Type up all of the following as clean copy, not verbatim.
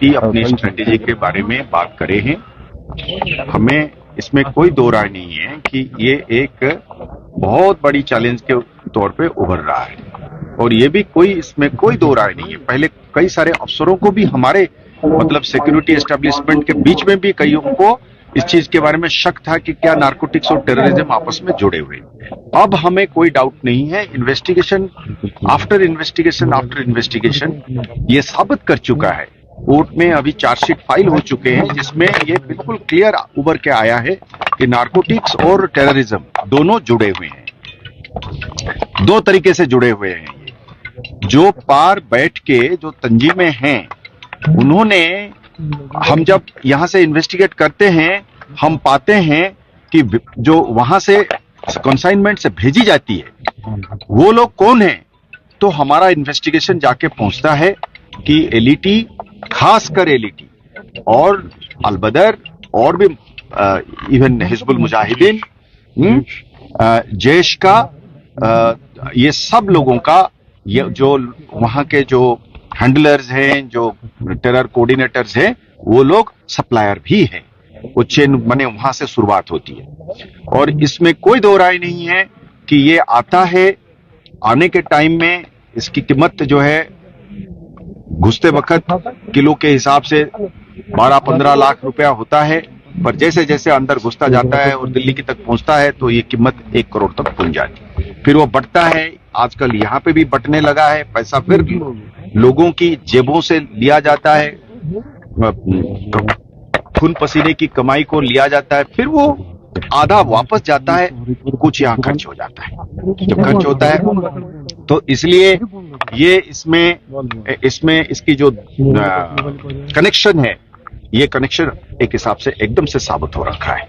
भी अपनी स्ट्रेटेजी के बारे में बात करे हैं। हमें इसमें कोई दो राय नहीं है कि ये एक बहुत बड़ी चैलेंज के तौर पे उभर रहा है, और ये भी कोई इसमें कोई दो राय नहीं है। पहले कई सारे अफसरों को भी हमारे मतलब सिक्योरिटी एस्टेब्लिशमेंट के बीच में भी कईयों को इस चीज के बारे में शक था कि क्या नारकोटिक्स और टेररिज्म आपस में जुड़े हुए। अब हमें कोई डाउट नहीं है, इन्वेस्टिगेशन आफ्टर इन्वेस्टिगेशन ये साबित कर चुका है। कोर्ट में अभी चार्जशीट फाइल हो चुके हैं जिसमें ये बिल्कुल क्लियर उभर के आया है कि नारकोटिक्स और टेररिज्म दोनों जुड़े हुए हैं, दो तरीके से जुड़े हुए हैं। जो पार बैठ के जो तंजीमें हैं उन्होंने, हम जब यहां से इन्वेस्टिगेट करते हैं हम पाते हैं कि जो वहां से कंसाइनमेंट से भेजी जाती है वो लोग कौन है, तो हमारा इन्वेस्टिगेशन जाके पहुंचता है कि एलईटी, खासकर एलईटी और अलबदर और भी इवन हिजबुल मुजाहिदीन, जैश का, ये सब लोगों का, ये जो वहां के जो हैंडलर्स हैं, जो टेरर कोऑर्डिनेटर्स हैं, वो लोग सप्लायर भी हैं। वो चेन बने वहां से शुरुआत होती है। और इसमें कोई दो राय नहीं है कि ये आता है, आने के टाइम में इसकी कीमत जो है घुसते वक्त किलो के हिसाब से 12-15 लाख रुपया होता है, पर जैसे जैसे अंदर घुसता जाता है और दिल्ली की तक पहुंचता है तो ये कीमत 1 करोड़ तक पहुंच जाती है। फिर वो बढ़ता है, आजकल यहाँ पे भी बटने लगा है, पैसा फिर लोगों की जेबों से लिया जाता है, खून पसीने की कमाई को लिया जाता है, फिर वो आधा वापस जाता है, कुछ यहाँ खर्च हो जाता है। जब खर्च होता है तो इसलिए ये इसमें इसकी जो कनेक्शन है, ये कनेक्शन एक हिसाब से एकदम से साबित हो रखा है।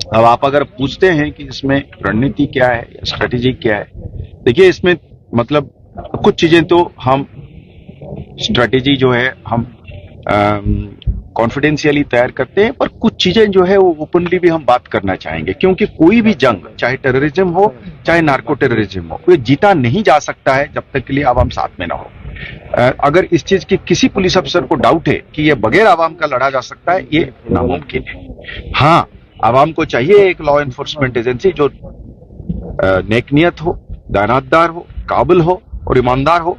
अब आप अगर पूछते हैं कि इसमें रणनीति क्या है, स्ट्रेटेजी क्या है, देखिए इसमें मतलब कुछ चीजें तो हम स्ट्रेटेजी जो है हम कॉन्फिडेंशियली तैयार करते हैं, पर कुछ चीजें जो है वो ओपनली भी हम बात करना चाहेंगे, क्योंकि कोई भी जंग, चाहे टेररिज्म हो चाहे नार्को टेररिज्म हो, ये जीता नहीं जा सकता है जब तक के लिए आवाम साथ में ना हो। अगर इस चीज की किसी पुलिस अफसर को डाउट है कि ये बगैर आवाम का लड़ा जा सकता है, ये नामुमकिन है। हाँ, आवाम को चाहिए एक लॉ एनफोर्समेंट एजेंसी जो नेकनियत हो, दानातदार हो, काबिल हो और ईमानदार हो,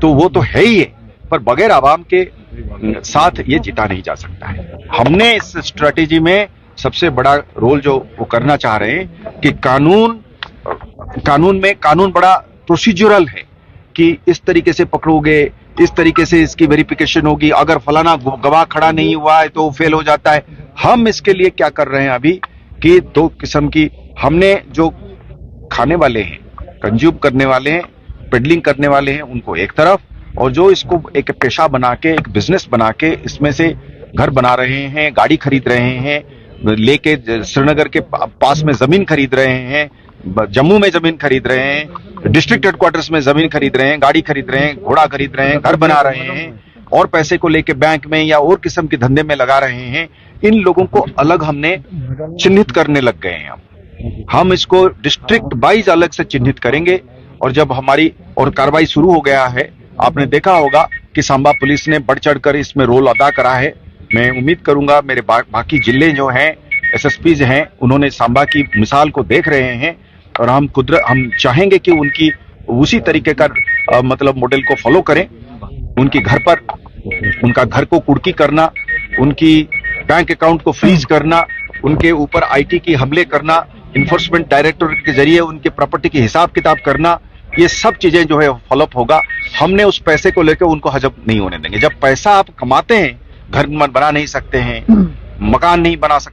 तो वो तो है ही है, पर बगैर आवाम के साथ ये जीता नहीं जा सकता है। हमने इस स्ट्रेटेजी में सबसे बड़ा रोल जो वो करना चाह रहे हैं कि कानून बड़ा प्रोसीजरल है कि इस तरीके से पकड़ोगे, इस तरीके से इसकी वेरिफिकेशन होगी, अगर फलाना गवाह खड़ा नहीं हुआ है तो फेल हो जाता है। हम इसके लिए क्या कर रहे हैं अभी कि दो किस्म की, हमने जो खाने वाले हैं, कंज्यूम करने वाले हैं, पेडलिंग करने वाले हैं, उनको एक तरफ, और जो इसको एक पेशा बना के, एक बिजनेस बना के इसमें से घर बना रहे हैं, गाड़ी खरीद रहे हैं, लेके श्रीनगर के पास में जमीन खरीद रहे हैं, जम्मू में जमीन खरीद रहे हैं, डिस्ट्रिक्ट हेडक्वार्टर्स में जमीन खरीद रहे हैं, गाड़ी खरीद रहे हैं, घोड़ा खरीद रहे हैं, घर बना रहे हैं, और पैसे को लेके बैंक में या और किस्म के धंधे में लगा रहे हैं। इन लोगों को अलग हमने चिन्हित करने लग गए हैं। हम इसको डिस्ट्रिक्ट वाइज अलग से चिन्हित करेंगे, और जब हमारी और कार्रवाई शुरू हो गया है, आपने देखा होगा कि सांबा पुलिस ने बढ़ चढ़कर इसमें रोल अदा करा है। मैं उम्मीद करूंगा मेरे बाकी जिले जो हैं, एसएसपीज हैं, उन्होंने सांबा की मिसाल को देख रहे हैं, और हम चाहेंगे कि उनकी उसी तरीके का मतलब मॉडल को फॉलो करें। उनकी घर पर, उनका घर को कुर्की करना, उनकी बैंक अकाउंट को फ्रीज करना, उनके ऊपर आईटी की हमले करना, इन्फोर्समेंट डायरेक्टोरेट के जरिए उनके प्रॉपर्टी की हिसाब किताब करना, ये सब चीजें जो है फॉलोअप होगा। हमने उस पैसे को लेकर उनको हजम नहीं होने देंगे। जब पैसा आप कमाते हैं, घर बना नहीं सकते हैं, मकान नहीं बना सकते।